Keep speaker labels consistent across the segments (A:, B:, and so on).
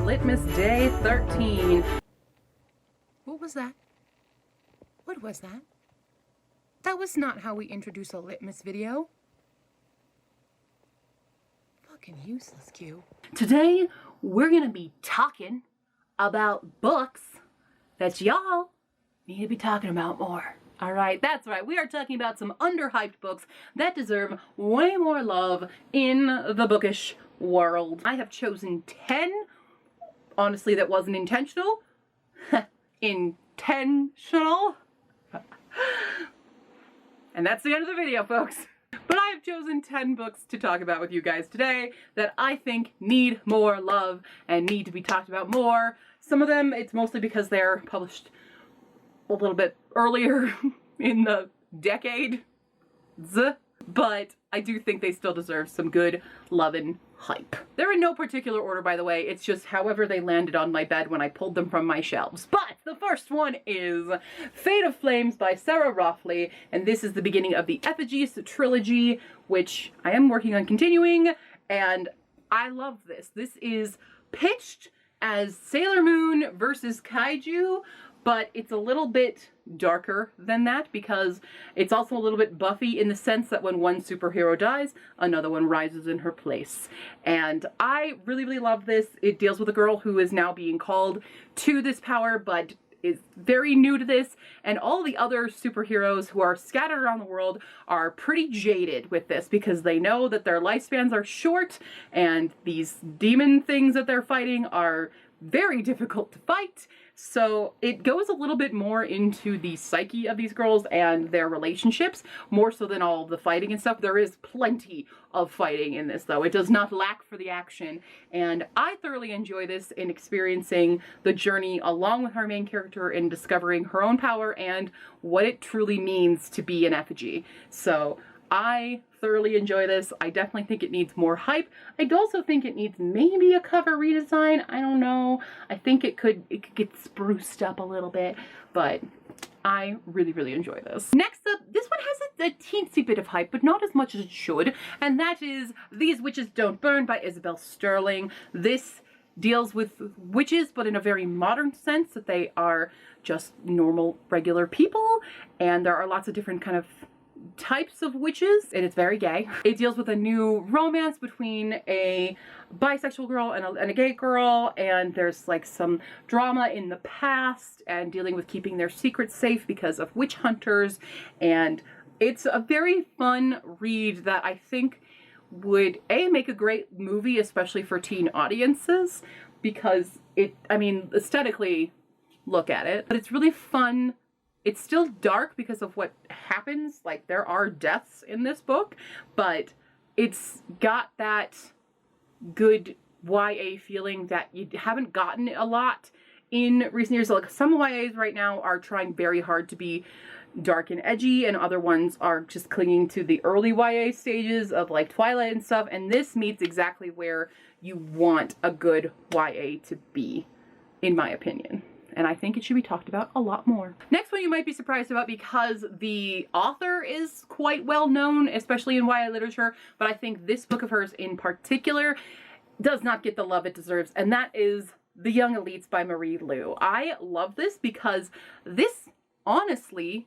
A: Litmas Day 13.
B: What was that? What was that? That was not how we introduce a Litmas video. Fucking useless, Q.
A: Today, we're gonna be talking about books that y'all need to be talking about more. All right, that's right. We are talking about some underhyped books that deserve way more love in the bookish world. I have chosen 10. Honestly, that wasn't intentional. Intentional. And that's the end of the video, folks. But I have chosen 10 books to talk about with you guys today that I think need more love and need to be talked about more. Some of them, it's mostly because they're published a little bit earlier in the decade. But I do think they still deserve some good love and hype. They're in no particular order, by the way. It's just however they landed on my bed when I pulled them from my shelves. But the first one is Fate of Flames by Sarah Roffley, and this is the beginning of the Effigies trilogy, which I am working on continuing, and I love this. This is pitched as Sailor Moon versus Kaiju, but it's a little bit darker than that because it's also a little bit Buffy in the sense that when one superhero dies, another one rises in her place. And I really, really love this. It deals with a girl who is now being called to this power, but is very new to this, and all the other superheroes who are scattered around the world are pretty jaded with this because they know that their lifespans are short and these demon things that they're fighting are very difficult to fight. So it goes a little bit more into the psyche of these girls and their relationships, more so than all of the fighting and stuff. There is plenty of fighting in this, though. It does not lack for the action, and I thoroughly enjoy this in experiencing the journey along with our main character in discovering her own power and what it truly means to be an effigy. So I thoroughly enjoy this. I definitely think it needs more hype. I also think it needs maybe a cover redesign. I don't know. I think it could get spruced up a little bit, but I really, really enjoy this. Next up, this one has a teensy bit of hype, but not as much as it should, and that is These Witches Don't Burn by Isabel Sterling. This deals with witches, but in a very modern sense, that they are just normal, regular people, and there are lots of different kind of types of witches, and it's very gay. It deals with a new romance between a bisexual girl and a gay girl, and there's like some drama in the past and dealing with keeping their secrets safe because of witch hunters, and it's a very fun read that I think would make a great movie, especially for teen audiences, because I mean, aesthetically, look at it, but it's really fun. It's still dark because of what happens. Like, there are deaths in this book, but it's got that good YA feeling that you haven't gotten a lot in recent years. Like, some YAs right now are trying very hard to be dark and edgy, and other ones are just clinging to the early YA stages of like Twilight and stuff, and this meets exactly where you want a good YA to be, in my opinion. And I think it should be talked about a lot more. Next one you might be surprised about because the author is quite well known, especially in YA literature, but I think this book of hers in particular does not get the love it deserves, and that is The Young Elites by Marie Lu. I love this because this, honestly,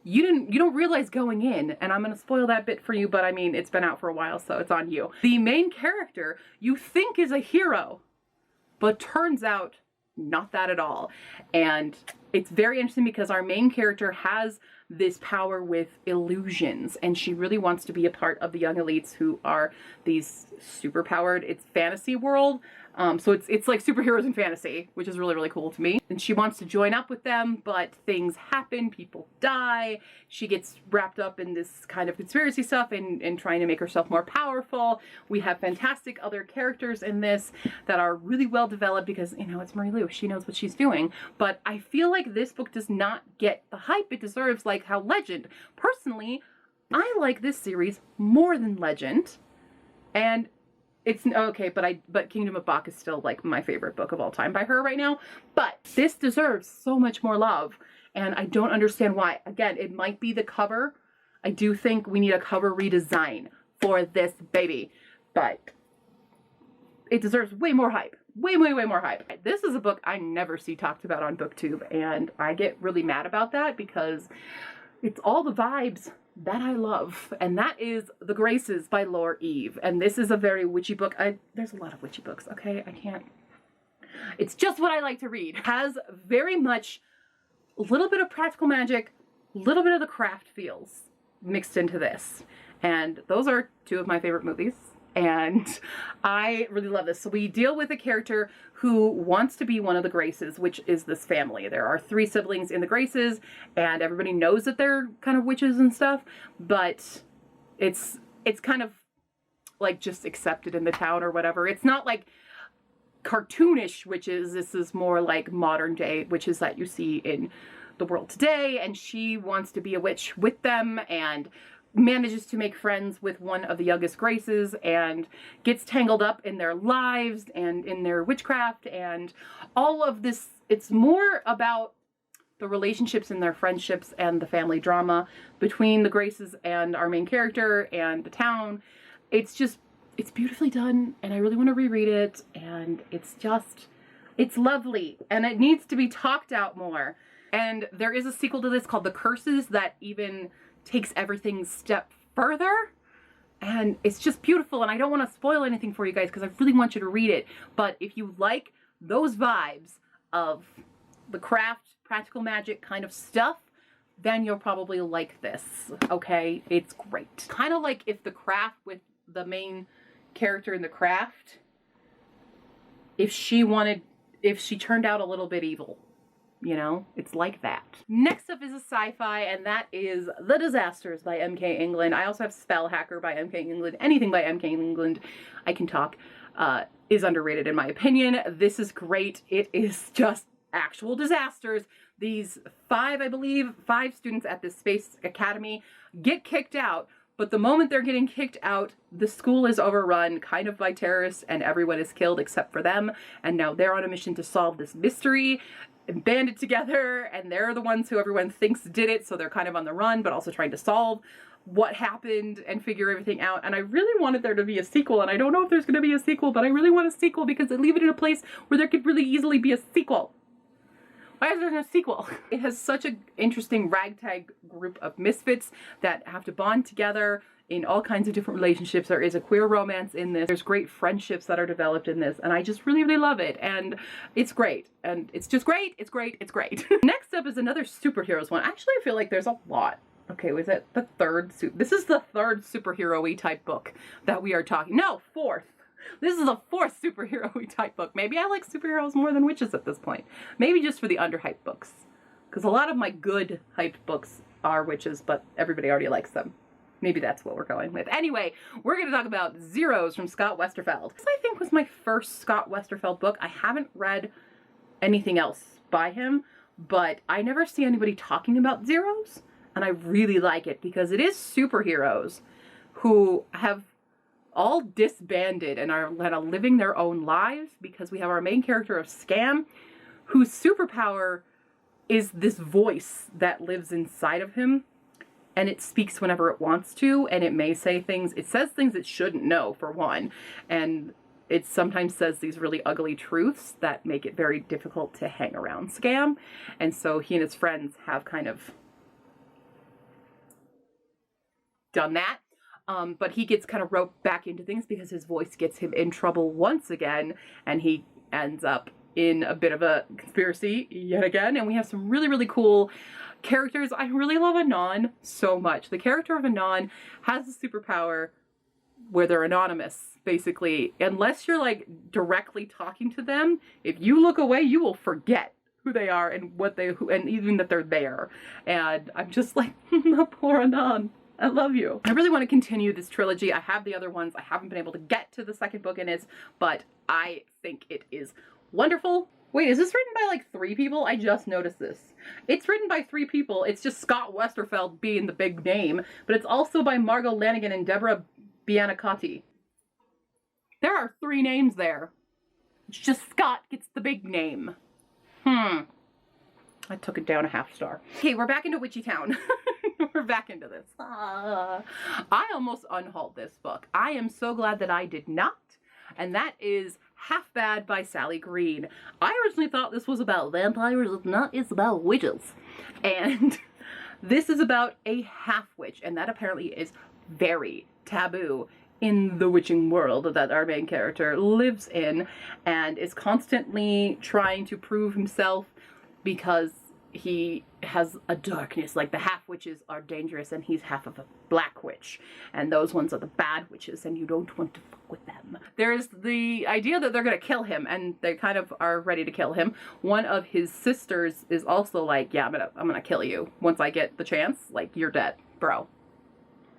A: you don't realize going in, and I'm going to spoil that bit for you, but I mean, it's been out for a while, so it's on you. The main character you think is a hero, but turns out not that at all. And it's very interesting because our main character has this power with illusions, and she really wants to be a part of the Young Elites, who are these super powered, it's fantasy world. So it's like superheroes in fantasy, which is really, really cool to me. And she wants to join up with them, but things happen, people die. She gets wrapped up in this kind of conspiracy stuff and trying to make herself more powerful. We have fantastic other characters in this that are really well developed because, you know, it's Marie Lu. She knows what she's doing. But I feel like this book does not get the hype it deserves, like how Legend. Personally, I like this series more than Legend. And it's okay, but Kingdom of Bach is still like my favorite book of all time by her right now. But this deserves so much more love, and I don't understand why. Again, it might be the cover. I do think we need a cover redesign for this baby, but it deserves way more hype. way, way, way more hype. This is a book I never see talked about on BookTube, and I get really mad about that because it's all the vibes that I love, and that is The Graces by Laura Eve. And this is a very witchy book. There's a lot of witchy books, okay? I can't. It's just what I like to read. It has very much a little bit of practical magic, a little bit of the craft feels mixed into this. And those are two of my favorite movies. And I really love this. So we deal with a character who wants to be one of the Graces, which is this family. There are 3 siblings in the Graces, and everybody knows that they're kind of witches and stuff, but it's kind of like just accepted in the town or whatever. It's not like cartoonish witches. This is more like modern day witches that you see in the world today, and she wants to be a witch with them and manages to make friends with one of the youngest Graces and gets tangled up in their lives and in their witchcraft and all of this. It's more about the relationships and their friendships and the family drama between the Graces and our main character and the town. It's beautifully done, and I really want to reread it, and it's lovely, and it needs to be talked out more. And there is a sequel to this called The Curses that even takes everything step further, and it's just beautiful. And I don't want to spoil anything for you guys because I really want you to read it, but if you like those vibes of the craft, practical magic kind of stuff, then you'll probably like this. Okay, it's great. Kind of like if the craft with the main character in the craft, if she turned out a little bit evil. You know, it's like that. Next up is a sci-fi, and that is The Disasters by M.K. England. I also have Spell Hacker by M.K. England. Anything by M.K. England, I can talk, is underrated in my opinion. This is great. It is just actual disasters. These 5 students at this space academy get kicked out, but the moment they're getting kicked out, the school is overrun kind of by terrorists and everyone is killed except for them. And now they're on a mission to solve this mystery and banded together, and they're the ones who everyone thinks did it, so they're kind of on the run, but also trying to solve what happened and figure everything out. And I really wanted there to be a sequel, and I don't know if there's going to be a sequel, but I really want a sequel because they leave it in a place where there could really easily be a sequel. Why is there no sequel? It has such an interesting ragtag group of misfits that have to bond together in all kinds of different relationships. There is a queer romance in this. There's great friendships that are developed in this, and I just really, really love it. And it's great. And it's just great. It's great. It's great. Next up is another superheroes one. Actually, I feel like there's a lot. Okay, was it the third? This is the third superhero-y type book that we are talking. No, 4th. This is the 4th superhero-y type book. Maybe I like superheroes more than witches at this point. Maybe just for the underhyped books. Because a lot of my good hyped books are witches, but everybody already likes them. Maybe that's what we're going with. Anyway, we're going to talk about Zeros from Scott Westerfeld. This, I think, was my first Scott Westerfeld book. I haven't read anything else by him, but I never see anybody talking about Zeros, and I really like it because it is superheroes who have all disbanded and are living their own lives, because we have our main character of Scam, whose superpower is this voice that lives inside of him, and it speaks whenever it wants to, and it may say things. It says things it shouldn't know, for one, and it sometimes says these really ugly truths that make it very difficult to hang around Scam, and so he and his friends have kind of done that. But he gets kind of roped back into things because his voice gets him in trouble once again, and he ends up in a bit of a conspiracy yet again. And we have some really, really cool characters. I really love Anon so much. The character of Anon has a superpower where they're anonymous, basically. Unless you're like directly talking to them, if you look away, you will forget who they are and and even that they're there. And I'm just like, poor Anon. I love you. I really want to continue this trilogy. I have the other ones. I haven't been able to get to the second book in it, but I think it is wonderful. Wait, is this written by like 3 people? I just noticed this. It's written by 3 people. It's just Scott Westerfeld being the big name, but it's also by Margot Lanigan and Deborah Bianicati. There are 3 names there. It's just Scott gets the big name. I took it down a half star. Okay, we're back into Witchy Town. We're back into this. I almost unhauled this book. I am so glad that I did not. and that is Half Bad by Sally Green. I originally thought this was about vampires. It's not, it's about witches. And this is about a half-witch, and that apparently is very taboo in the witching world that our main character lives in, and is constantly trying to prove himself because he has a darkness. Like, the half witches are dangerous, and he's half of a black witch, and those ones are the bad witches, and you don't want to fuck with them. There's the idea that they're gonna kill him, and they kind of are ready to kill him. One of his sisters is also like, yeah, I'm gonna kill you once I get the chance. Like, you're dead, bro.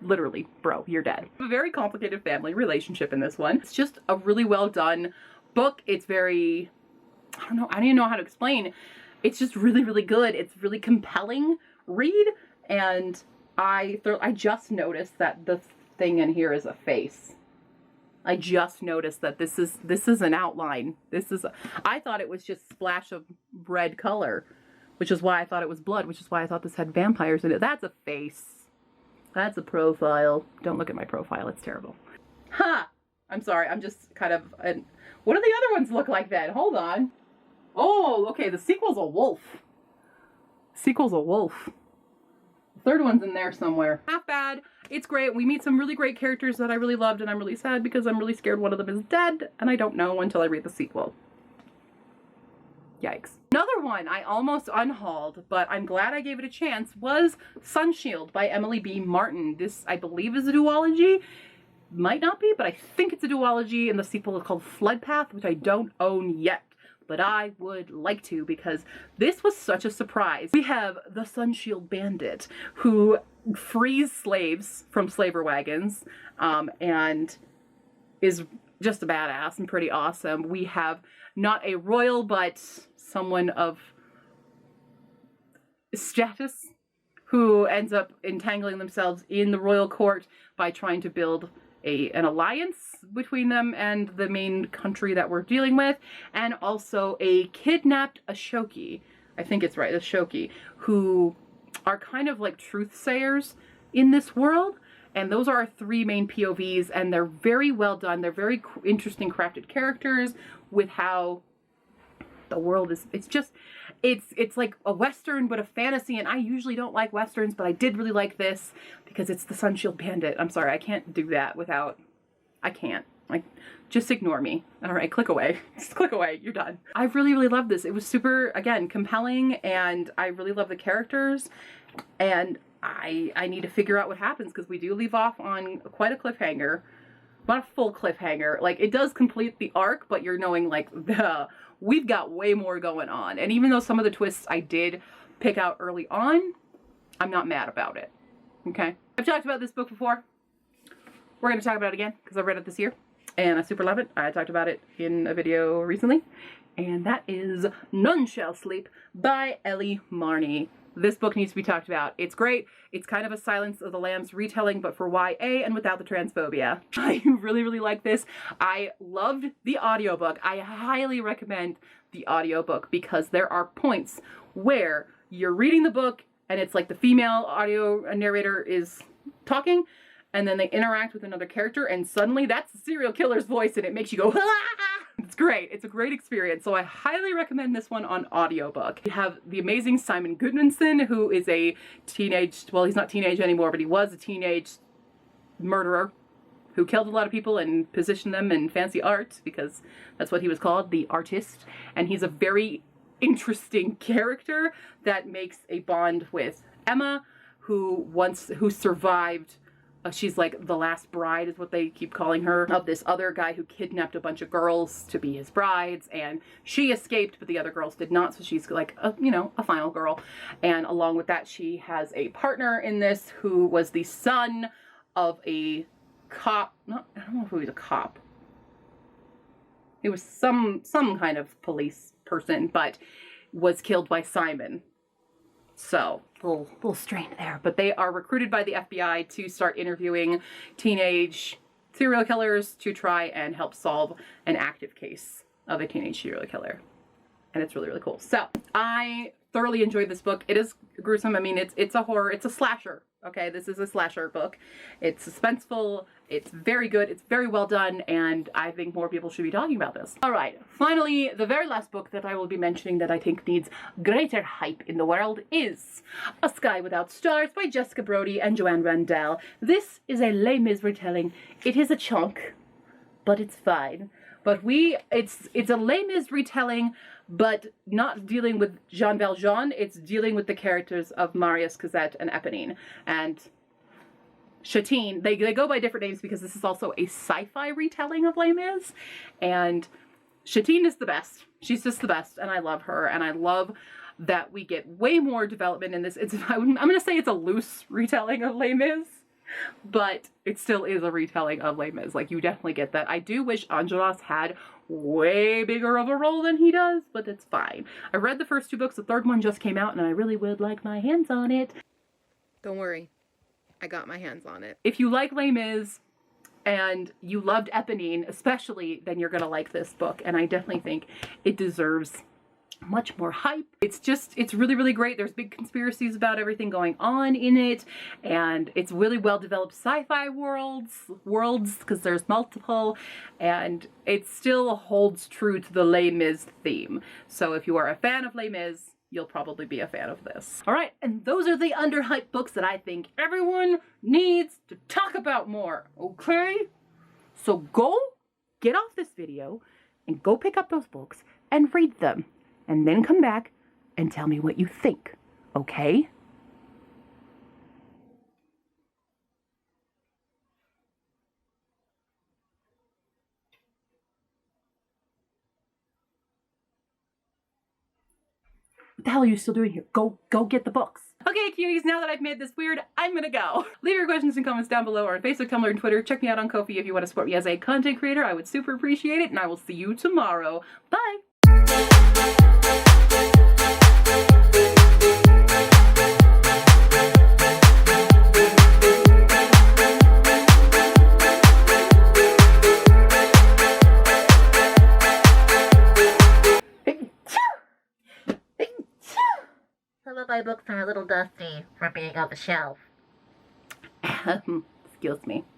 A: Literally, bro, you're dead. A very complicated family relationship in this one. It's just a really well done book. It's very, I don't even know how to explain. It's just really, really good. It's really compelling read, and I just noticed that the thing in here is a face. I just noticed that this is an outline. I thought it was just splash of red color, which is why I thought it was blood, which is why I thought this had vampires in it. That's a face. That's a profile. Don't look at my profile. It's terrible. Ha! I'm sorry. I'm just kind of... what do the other ones look like then? Hold on. Oh, okay. The sequel's a wolf. Sequel's a wolf. The third one's in there somewhere. Half Bad. It's great. We meet some really great characters that I really loved, and I'm really sad because I'm really scared one of them is dead, and I don't know until I read the sequel. Yikes. Another one I almost unhauled, but I'm glad I gave it a chance, was Sunshield by Emily B. Martin. This, I believe, is a duology. Might not be, but I think it's a duology, and the sequel is called Floodpath, which I don't own yet, but I would like to because this was such a surprise. We have the Sunshield Bandit, who frees slaves from slaver wagons, and is just a badass and pretty awesome. We have not a royal, but someone of status who ends up entangling themselves in the royal court by trying to build an alliance between them and the main country that we're dealing with, and also a kidnapped Ashoki, I think it's right, Ashoki, who are kind of like truth sayers in this world. And those are our three main POVs, and they're very well done. They're very interesting crafted characters with how the world is. It's like a Western, but a fantasy, and I usually don't like Westerns, but I did really like this because it's the Sunshield Bandit. I'm sorry, I can't do that without, I can't. Like, just ignore me. All right, click away. Just click away, you're done. I really, really loved this. It was super, again, compelling, and I really love the characters, and I need to figure out what happens because we do leave off on quite a cliffhanger. Not a full cliffhanger. Like, it does complete the arc, but you're knowing, like, we've got way more going on. And even though some of the twists I did pick out early on, I'm not mad about it. Okay? I've talked about this book before. We're going to talk about it again because I read it this year and I super love it. I talked about it in a video recently, and that is None Shall Sleep by Ellie Marney. This book needs to be talked about. It's great. It's kind of a Silence of the Lambs retelling, but for YA and without the transphobia. I really, really like this. I loved the audiobook. I highly recommend the audiobook because there are points where you're reading the book and it's like the female audio narrator is talking, and then they interact with another character, and suddenly that's the serial killer's voice, and it makes you go, ah! It's great. It's a great experience. So I highly recommend this one on audiobook. We have the amazing Simon Goodmanson, who is a teenage, well, he's not teenage anymore, but he was a teenage murderer who killed a lot of people and positioned them in fancy art because that's what he was called, the artist. And he's a very interesting character that makes a bond with Emma, who survived. She's like the last bride is what they keep calling her, of this other guy who kidnapped a bunch of girls to be his brides, and she escaped, but the other girls did not, so she's like a final girl. And along with that, she has a partner in this who was the son of a cop. I don't know if he was a cop. He was some kind of police person, but was killed by Simon. So, a little strained there. But they are recruited by the FBI to start interviewing teenage serial killers to try and help solve an active case of a teenage serial killer. And it's really, really cool. So, I thoroughly enjoyed this book. It is gruesome. I mean, it's a horror. It's a slasher. Okay, this is a slasher book. It's suspenseful, it's very good, it's very well done, and I think more people should be talking about this. All right, finally, the very last book that I will be mentioning that I think needs greater hype in the world is A Sky Without Stars by Jessica Brody and Joanne Randell. This is a Les Mis retelling. It is a chunk, but it's fine. But it's a Les Mis retelling, but not dealing with Jean Valjean. It's dealing with the characters of Marius, Cosette, and Eponine. And Chatine, they go by different names because this is also a sci-fi retelling of Les Mis. And Chatine is the best. She's just the best, and I love her. And I love that we get way more development in this. I'm going to say it's a loose retelling of Les Mis, but it still is a retelling of Les Mis. Like, you definitely get that. I do wish Enjolras had way bigger of a role than he does, but it's fine. I read the first 2 books. The third one just came out, and I really would like my hands on it.
B: Don't worry. I got my hands on it.
A: If you like Les Mis and you loved Eponine, especially, then you're going to like this book. And I definitely think it deserves much more hype. It's really, really great. There's big conspiracies about everything going on in it, and it's really well developed sci-fi worlds, because there's multiple, and it still holds true to the Les Mis theme. So if you are a fan of Les Mis, you'll probably be a fan of this. All right, and those are the underhyped books that I think everyone needs to talk about more, okay? So go get off this video and go pick up those books and read them. And then come back and tell me what you think, okay? What the hell are you still doing here? Go get the books. Okay, cuties, now that I've made this weird, I'm gonna go. Leave your questions and comments down below or on Facebook, Tumblr, and Twitter. Check me out on Ko-fi if you want to support me as a content creator. I would super appreciate it, and I will see you tomorrow. Bye!
C: Some of my books are a little dusty from being on the shelf.
A: Excuse me.